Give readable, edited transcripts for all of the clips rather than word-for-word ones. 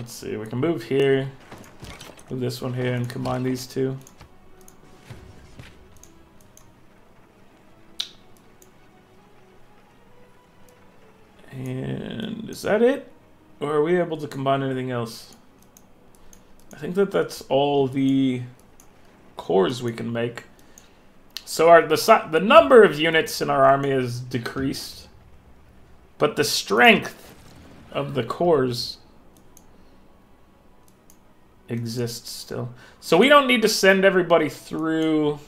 Let's see, we can move here, move this one here, and combine these two. And is that it? Or are we able to combine anything else? I think that that's all the cores we can make. So the number of units in our army is decreased, but the strength of the cores exists still. So we don't need to send everybody through.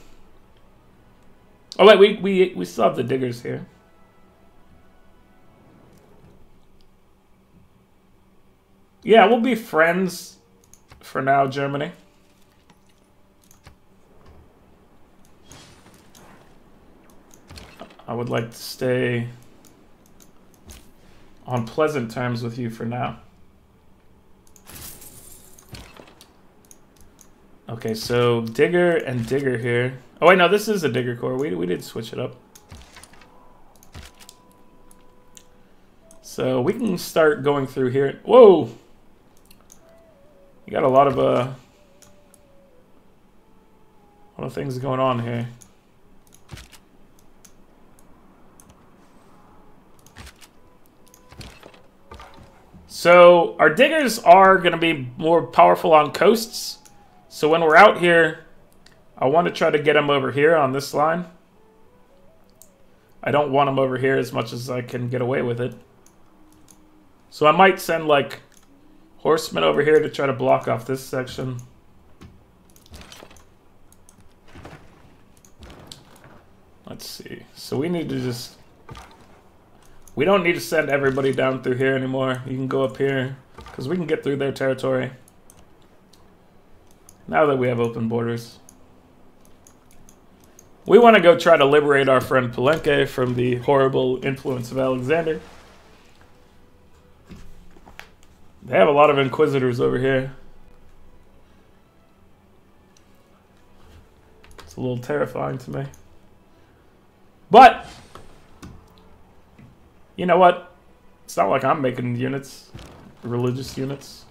Oh wait, we still have the diggers here. Yeah, we'll be friends for now, Germany. I would like to stay on pleasant terms with you for now. Okay, so digger and digger here. Oh wait, no, this is a digger core. We did switch it up. So we can start going through here. Whoa! You got a lot of things going on here. So our diggers are going to be more powerful on coasts. So when we're out here, I want to try to get them over here on this line. I don't want them over here as much as I can get away with it. So I might send like horsemen over here to try to block off this section. Let's see. So we need to just... We don't need to send everybody down through here anymore. You can go up here, because we can get through their territory. Now that we have open borders. We want to go try to liberate our friend Palenque from the horrible influence of Alexander. They have a lot of inquisitors over here. It's a little terrifying to me. But, you know what? It's not like I'm making units, religious units.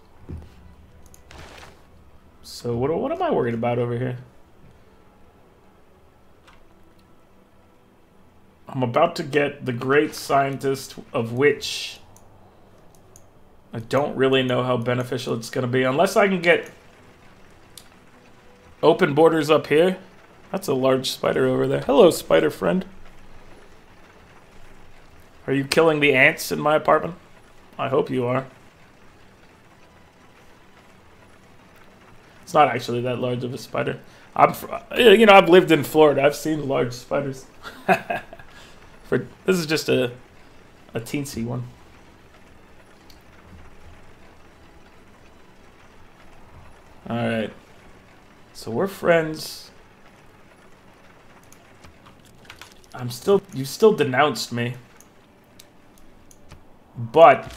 So what am I worried about over here? I'm about to get the great scientist, of which I don't really know how beneficial it's going to be. Unless I can get open borders up here. That's a large spider over there. Hello, spider friend. Are you killing the ants in my apartment? I hope you are. It's not actually that large of a spider. You know, I've lived in Florida. I've seen large spiders. This is just a teensy one. Alright. So we're friends. You still denounced me. But,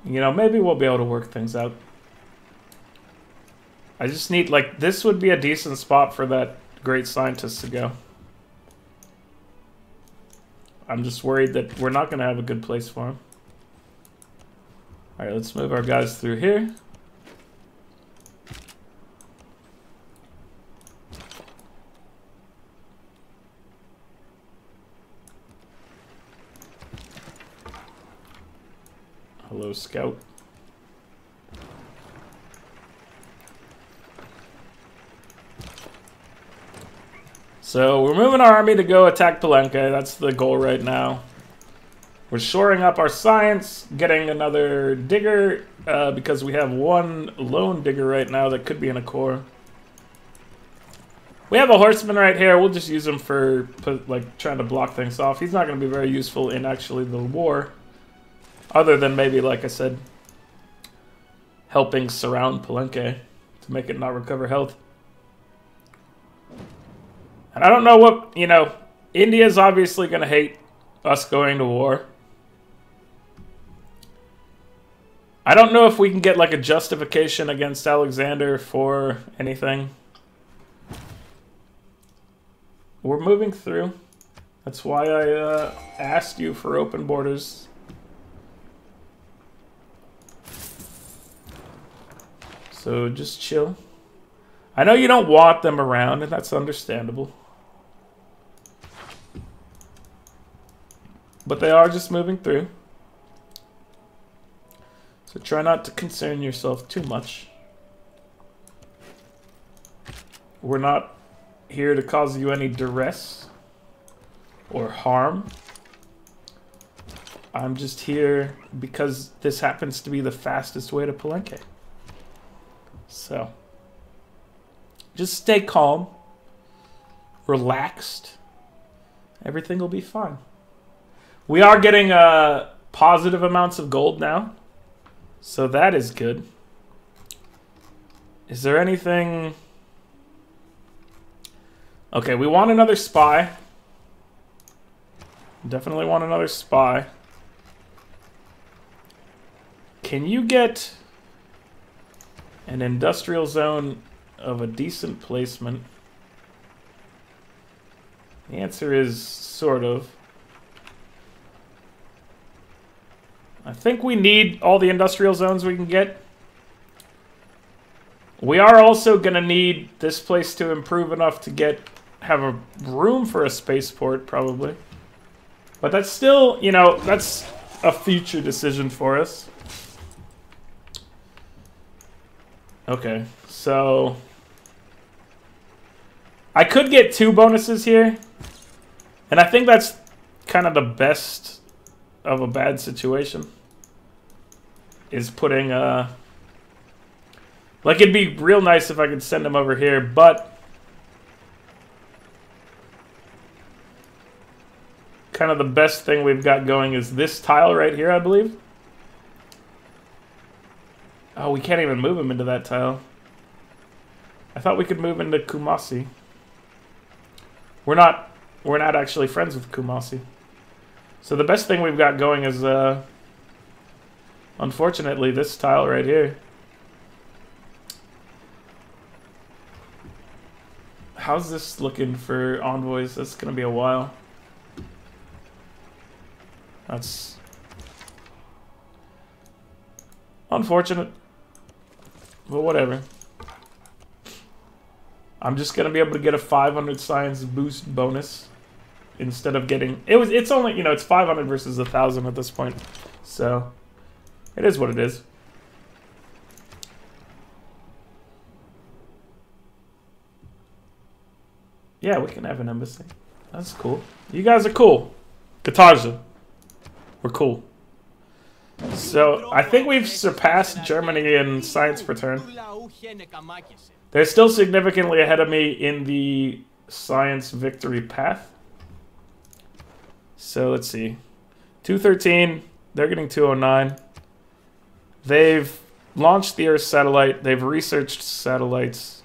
you know, maybe we'll be able to work things out. I just need, like, this would be a decent spot for that great scientist to go. I'm just worried that we're not going to have a good place for him. Alright, let's move our guys through here. Hello, Scout. So, we're moving our army to go attack Palenque. That's the goal right now. We're shoring up our science, getting another digger, because we have one lone digger right now that could be in a core. We have a horseman right here. We'll just use him for, like, trying to block things off. He's not going to be very useful in actually the war. Other than maybe, like I said, helping surround Palenque to make it not recover health. And I don't know what, you know, India's obviously going to hate us going to war. I don't know if we can get, like, a justification against Alexander for anything. We're moving through. That's why I asked you for open borders. So just chill. I know you don't want them around, and that's understandable. But they are just moving through. So try not to concern yourself too much. We're not here to cause you any duress or harm. I'm just here because this happens to be the fastest way to Palenque. So, just stay calm, relaxed. Everything will be fine. We are getting positive amounts of gold now, so that is good. Is there anything... Okay, we want another spy. Definitely want another spy. Can you get an industrial zone of a decent placement? The answer is sort of. I think we need all the industrial zones we can get. We are also going to need this place to improve enough to have a room for a spaceport, probably. But that's still, you know, that's a future decision for us. Okay, so I could get 2 bonuses here, and I think that's kind of the best of a bad situation, is putting like, it'd be real nice if I could send them over here, but kind of the best thing we've got going is this tile right here, I believe. Oh, we can't even move him into that tile. I thought we could move into Kumasi. We're not actually friends with Kumasi. So the best thing we've got going is, unfortunately, this tile right here. How's this looking for envoys? That's gonna be a while. That's unfortunate. But whatever. I'm just gonna be able to get a 500 science boost bonus instead of getting it's only, you know, it's 500 versus 1,000 at this point. So it is what it is. Yeah, we can have an embassy. That's cool. You guys are cool. Katarza. We're cool. So, I think we've surpassed Germany in science per turn. They're still significantly ahead of me in the science victory path. So, let's see. 213. They're getting 209. They've launched the Earth satellite. They've researched satellites.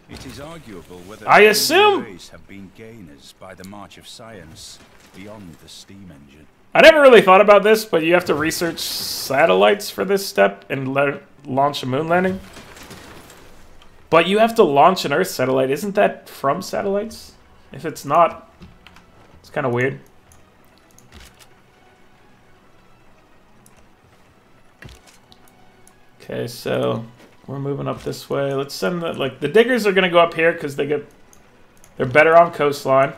It is arguable whether I assume have been gainers by the march of science beyond the steam engine. I never really thought about this, but you have to research satellites for this step and launch a moon landing. But you have to launch an Earth satellite. Isn't that from satellites? If it's not, it's kind of weird. Okay, so we're moving up this way. Let's send the diggers are gonna go up here because they're better on coastline.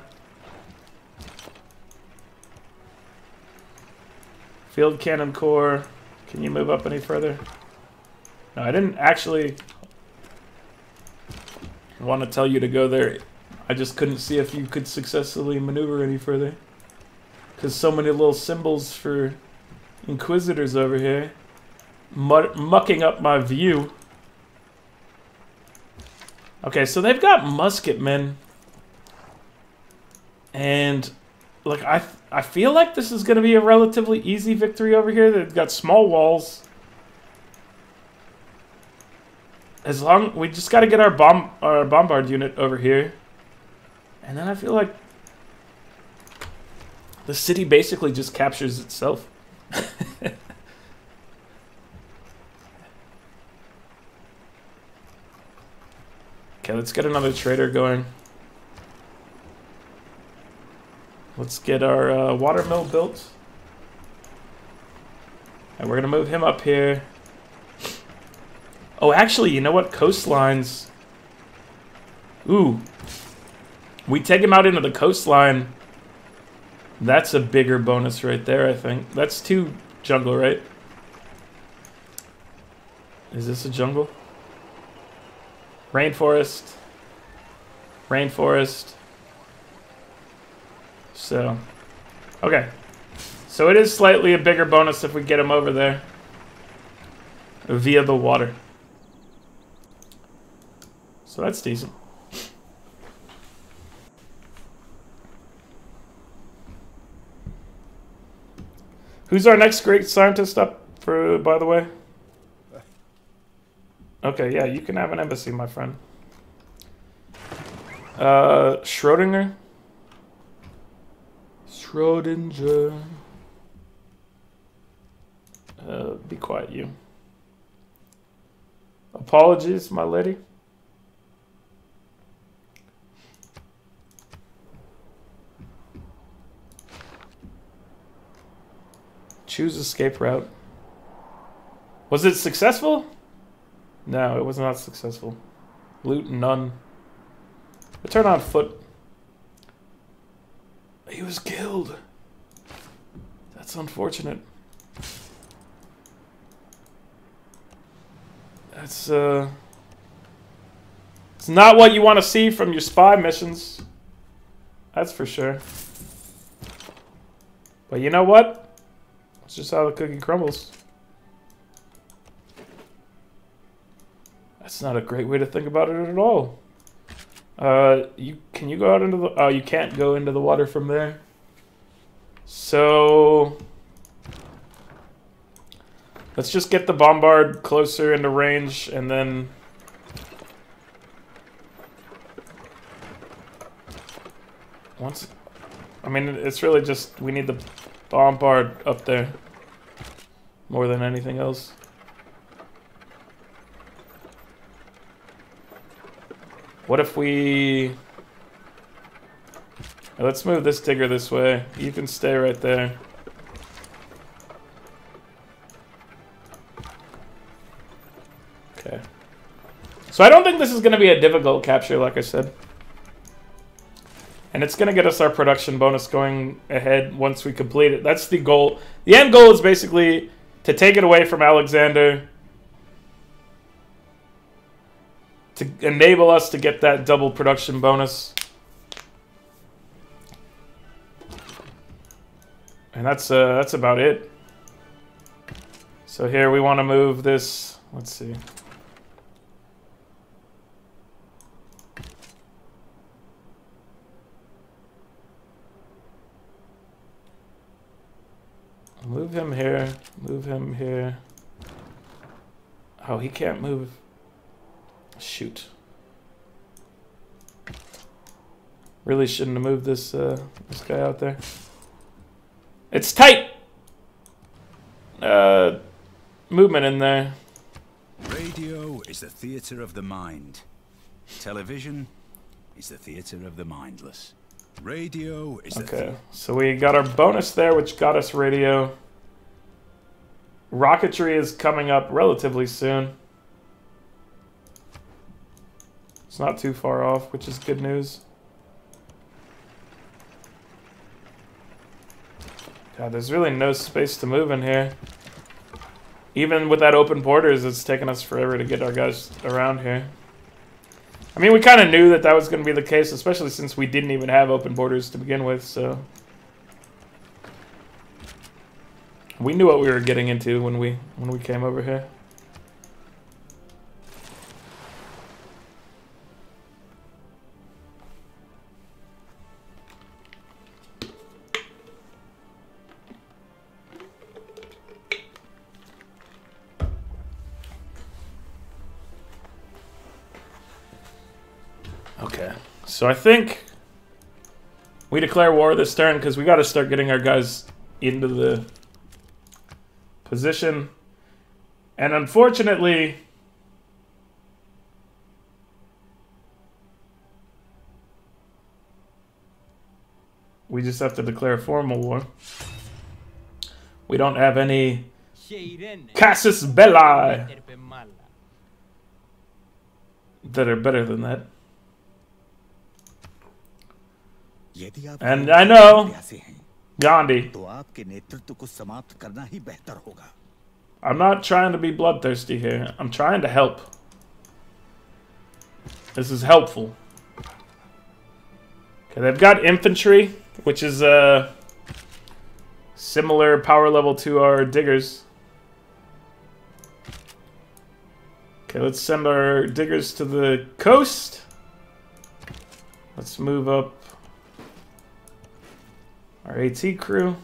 Field Cannon Corps, can you move up any further? No, I didn't actually want to tell you to go there. I just couldn't see if you could successfully maneuver any further. Because so many little symbols for Inquisitors over here. Mucking up my view. Okay, so they've got musketmen. And... like, I feel like this is going to be a relatively easy victory over here. They've got small walls. As long... we just got to get our bombard unit over here. And then I feel like the city basically just captures itself. Okay, let's get another trader going. Let's get our water mill built. And we're going to move him up here. Oh, actually, you know what? Coastlines. Ooh. We take him out into the coastline. That's a bigger bonus right there, I think. That's 2 jungle, right? Is this a jungle? Rainforest. Rainforest. So. Okay. So it is slightly a bigger bonus if we get him over there. Via the water. So that's decent. Who's our next great scientist up for, by the way? Okay, yeah, you can have an embassy, my friend. Schrodinger? Schrodinger. Be quiet, you. Apologies, my lady. Choose escape route. Was it successful? No, it was not successful. Loot none. Return on foot. He was killed. That's unfortunate. That's it's not what you want to see from your spy missions. That's for sure. But you know what? It's just how the cookie crumbles. That's not a great way to think about it at all. Can you go out into the... Oh, you can't go into the water from there. So... let's just get the bombard closer into range, and then... once... I mean, it's really just... we need the bombard up there. More than anything else. What if we... let's move this digger this way. You can stay right there. Okay. So I don't think this is going to be a difficult capture, like I said. And it's going to get us our production bonus going ahead once we complete it. That's the goal. The end goal is basically to take it away from Alexander, to enable us to get that double production bonus. And that's about it. So here we want to move this, let's see. Move him here, move him here. Oh, he can't move. Shoot. Really shouldn't have moved this this guy out there. It's tight! Movement in there. Radio is the theater of the mind. Television is the theater of the mindless. Radio is okay, so we got our bonus there, which got us radio. Rocketry is coming up relatively soon. It's not too far off, which is good news. God, there's really no space to move in here. Even with that open borders, it's taken us forever to get our guys around here. I mean, we kind of knew that that was going to be the case, especially since we didn't even have open borders to begin with, so... we knew what we were getting into when we came over here. Okay, so I think we declare war this turn because we got to start getting our guys into the position. And unfortunately, we just have to declare a formal war. We don't have any casus belli. that are better than that. And I know, Gandhi, I'm not trying to be bloodthirsty here. I'm trying to help. This is helpful. Okay, they've got infantry, which is a similar power level to our diggers. Okay, let's send our diggers to the coast. Let's move up our AT crew.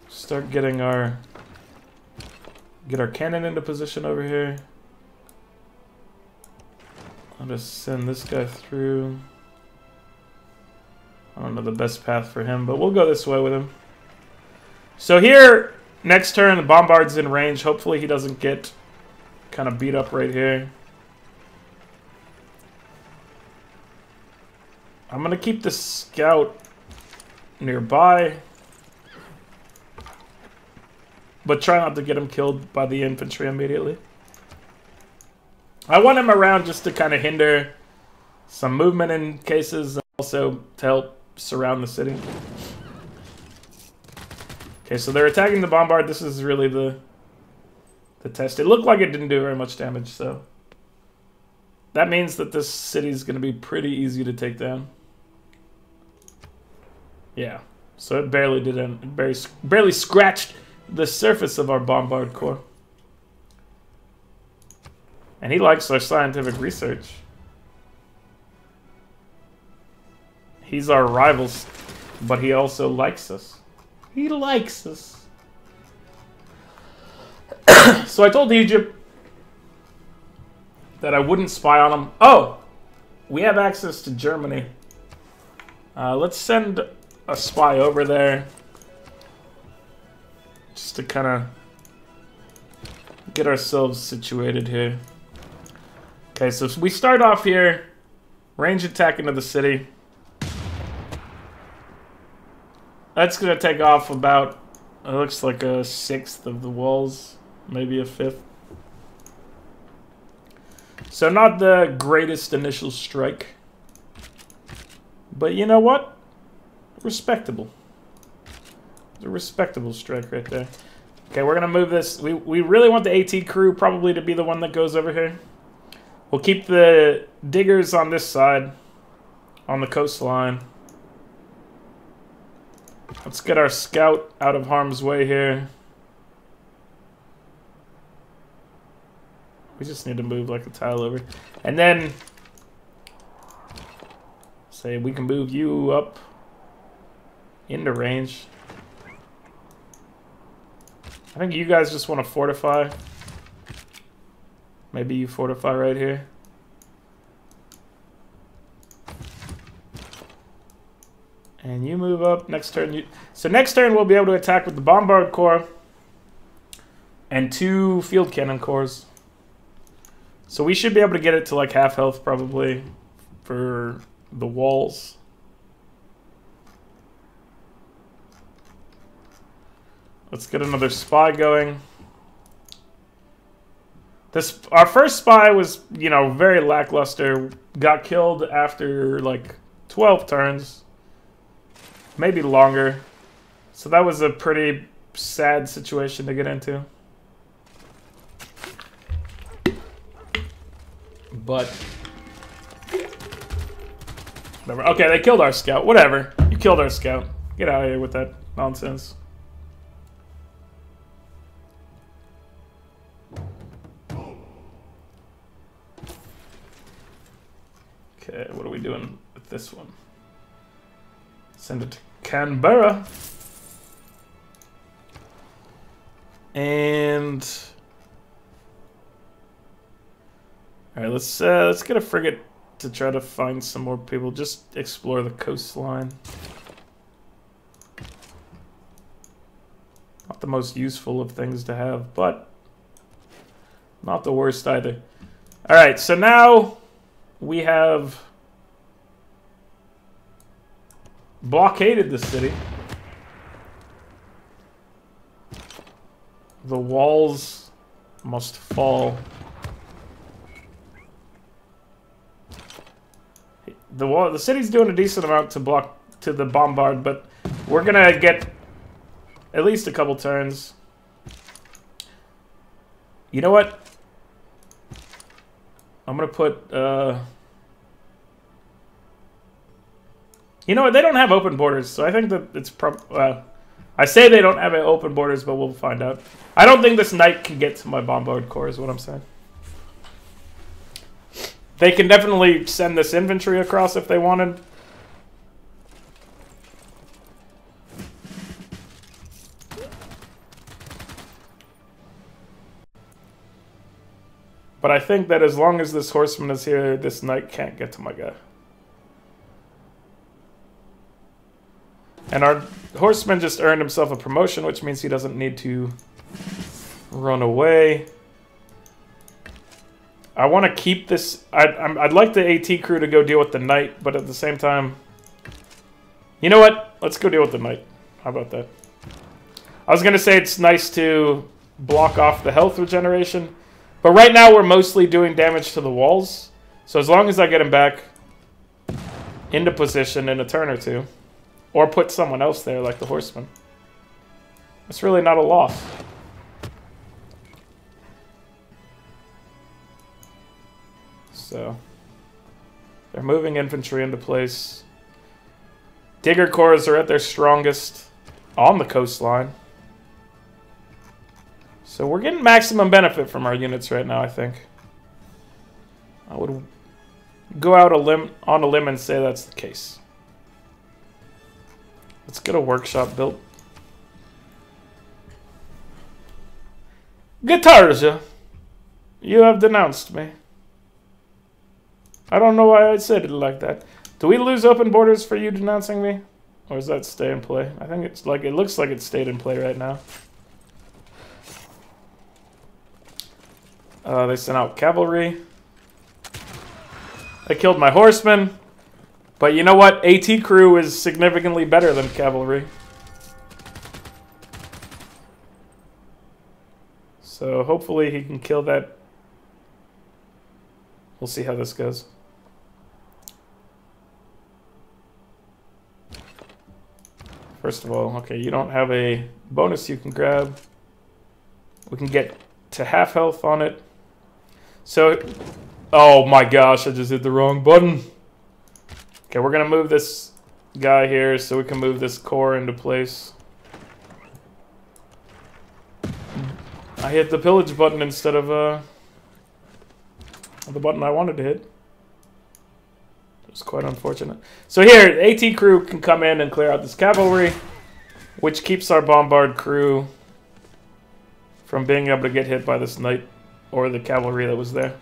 Start getting our... Get our cannon into position over here. I'll just send this guy through. I don't know the best path for him, but we'll go this way with him. So here, next turn, the bombard's in range. Hopefully he doesn't get kind of beat up right here. I'm going to keep the scout nearby, but try not to get him killed by the infantry immediately. I want him around just to kind of hinder some movement in cases, and also to help surround the city. Okay, so they're attacking the bombard. This is really the test. It looked like it didn't do very much damage, so that means that this city is going to be pretty easy to take down. Yeah, so it barely did it barely scratched the surface of our bombard core. And he likes our scientific research. He's our rivals, but he also likes us. He likes us. So I told Egypt that I wouldn't spy on him. Oh! We have access to Germany. Let's send a spy over there. Just to kind of get ourselves situated here. Okay, so we start off here. Range attack into the city. That's going to take off about, it looks like a sixth of the walls. Maybe a fifth. So not the greatest initial strike. But you know what? Respectable. It's a respectable strike right there. Okay, we're going to move this. We really want the AT crew probably to be the one that goes over here. We'll keep the diggers on this side, on the coastline. Let's get our scout out of harm's way here. We just need to move like a tile over. And then, say we can move you up into range. I think you guys just want to fortify. Maybe you fortify right here. And you move up next turn. So next turn we'll be able to attack with the bombard corps and 2 field cannon corps. So we should be able to get it to like half health probably for the walls. Let's get another spy going. Our first spy was, you know, very lackluster. Got killed after like 12 turns. Maybe longer. So that was a pretty sad situation to get into. But whatever. Okay, they killed our scout. Whatever. You killed our scout. Get out of here with that nonsense. Okay, what are we doing with this one? Send it to Canberra. And all right, let's get a frigate to try to find some more people. Just explore the coastline. Not the most useful of things to have, but not the worst either. All right, so now we have blockaded the city. The walls must fall. The city's doing a decent amount to block to the bombard, but we're gonna get at least a couple turns. You know what? I'm gonna put. You know what? They don't have open borders, so I think that it's I say they don't have open borders, but we'll find out. I don't think this knight can get to my bombard core, is what I'm saying. They can definitely send this infantry across if they wanted. But I think that as long as this horseman is here, this knight can't get to my guy. And our horseman just earned himself a promotion, which means he doesn't need to run away. I want to keep this. I'd like the AT crew to go deal with the knight, but at the same time, you know what? Let's go deal with the knight. How about that? I was gonna say it's nice to block off the health regeneration, but right now we're mostly doing damage to the walls. So as long as I get him back into position in a turn or two, or put someone else there like the horseman, it's really not a loss. So, they're moving infantry into place. Digger corps are at their strongest on the coastline. So we're getting maximum benefit from our units right now, I think. I would go out on a limb and say that's the case. Let's get a workshop built. Guitarja, you have denounced me. I don't know why I said it like that. Do we lose open borders for you denouncing me? Or does that stay in play? I think it's like, it looks like it stayed in play right now. They sent out cavalry. They killed my horsemen. But you know what? AT crew is significantly better than cavalry. So hopefully he can kill that. We'll see how this goes. First of all, okay, you don't have a bonus you can grab. We can get to half health on it. So, oh my gosh, I just hit the wrong button. Okay, we're gonna move this guy here so we can move this core into place. I hit the pillage button instead of the button I wanted to hit. It's quite unfortunate. So here, AT crew can come in and clear out this cavalry, which keeps our bombard crew from being able to get hit by this knight or the cavalry that was there.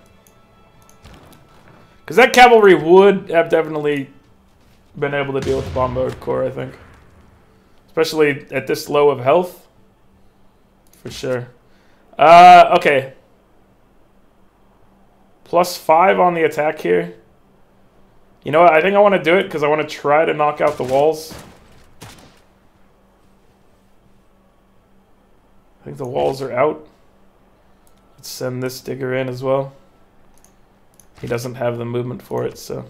Because that cavalry would have definitely been able to deal with the bombard corps, I think. Especially at this low of health. For sure. Okay. +5 on the attack here. You know what? I think I want to do it because I want to try to knock out the walls. I think the walls are out. Let's send this digger in as well. He doesn't have the movement for it, so.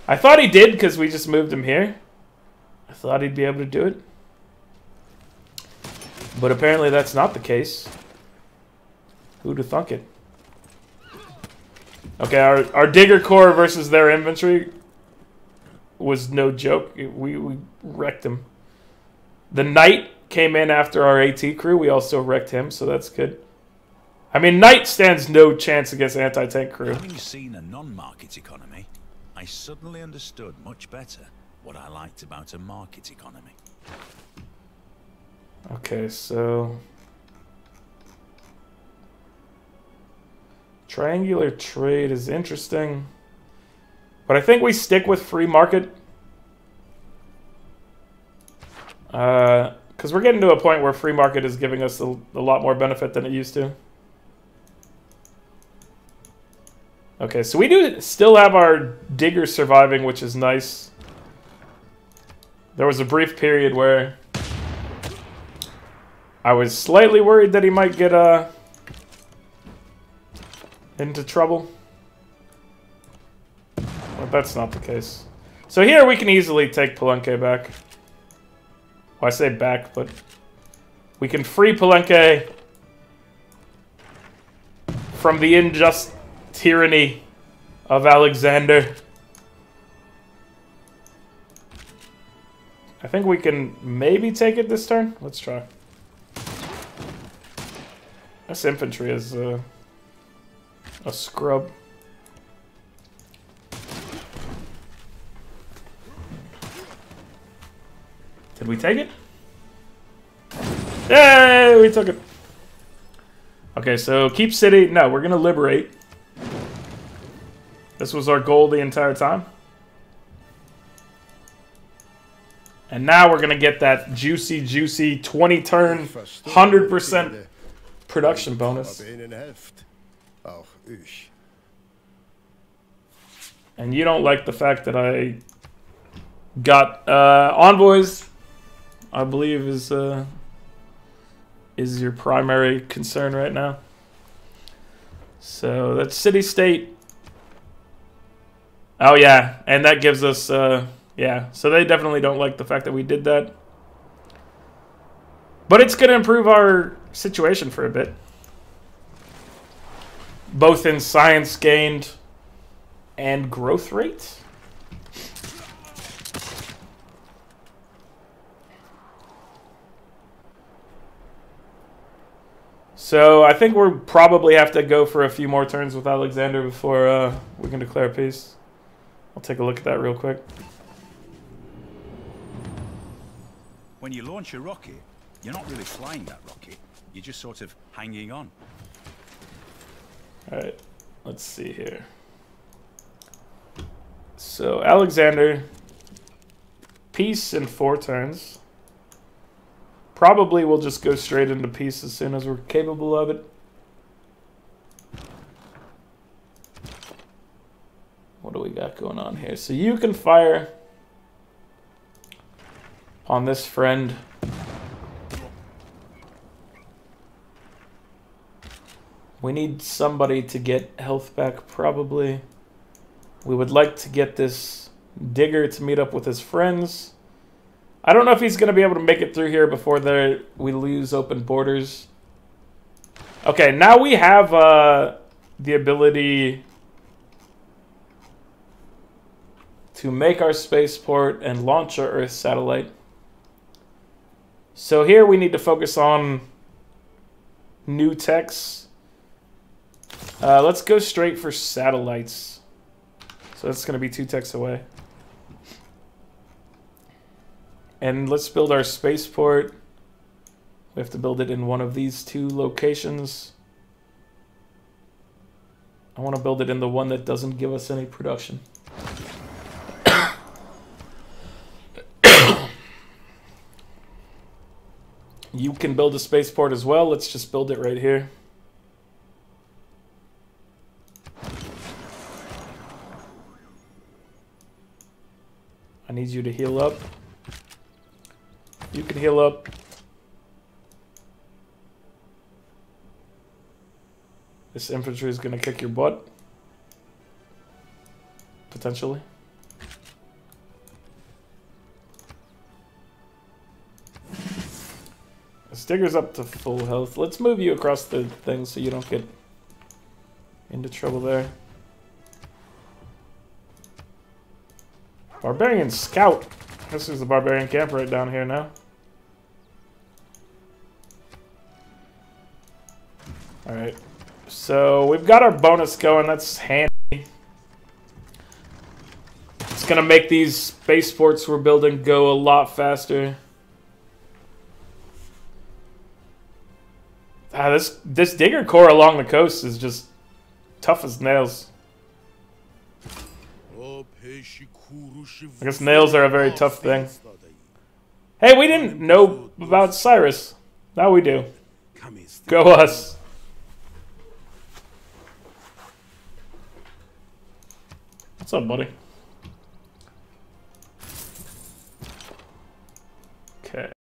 I thought he did because we just moved him here. I thought he'd be able to do it. But apparently that's not the case. Who'd have thunk it? Okay, our digger corps versus their infantry was no joke. We wrecked him. The knight came in after our AT crew. We also wrecked him, so that's good. I mean, knight stands no chance against anti-tank crew. Having seen a non-market economy, I suddenly understood much better what I liked about a market economy. Okay, so triangular trade is interesting, but I think we stick with free market. Because we're getting to a point where free market is giving us a lot more benefit than it used to. Okay, so we do still have our digger surviving, which is nice. There was a brief period where I was slightly worried that he might get into trouble. that's not the case. So here we can easily take Palenque back. Well, I say back, but we can free Palenque from the unjust tyranny of Alexander. I think we can maybe take it this turn. Let's try. This infantry is a scrub. Did we take it? Yay! We took it. Okay, so keep city. No, we're gonna liberate. This was our goal the entire time. And now we're gonna get that juicy 20-turn, 100% production bonus. And you don't like the fact that I got envoys, I believe is your primary concern right now. So that's city-state. Oh yeah, and that gives us yeah, so they definitely don't like the fact that we did that. But it's going to improve our situation for a bit. Both in science gained and growth rate. So I think we'll probably have to go for a few more turns with Alexander before we can declare peace. I'll take a look at that real quick. When you launch a rocket, you're not really flying that rocket. You're just sort of hanging on. Alright, let's see here. So, Alexander, peace in 4 turns. Probably we'll just go straight into peace as soon as we're capable of it. What do we got going on here? So you can fire on this friend. We need somebody to get health back, probably. We would like to get this digger to meet up with his friends. I don't know if he's going to be able to make it through here before we lose open borders. Okay, now we have the ability to make our spaceport and launch our Earth satellite. So here we need to focus on new techs. Let's go straight for satellites. So that's going to be 2 techs away. And let's build our spaceport. We have to build it in one of these 2 locations. I want to build it in the one that doesn't give us any production. You can build a spaceport as well. Let's just build it right here. I need you to heal up. You can heal up. This infantry is going to kick your butt. Potentially. Stigger's up to full health. Let's move you across the thing so you don't get into trouble there. Barbarian Scout. This is the Barbarian camp right down here now. Alright. So we've got our bonus going. That's handy. It's going to make these spaceports we're building go a lot faster. This digger core along the coast is just tough as nails. I guess nails are a very tough thing. Hey, we didn't know about Cyrus. Now we do. Go us. What's up, buddy? Okay.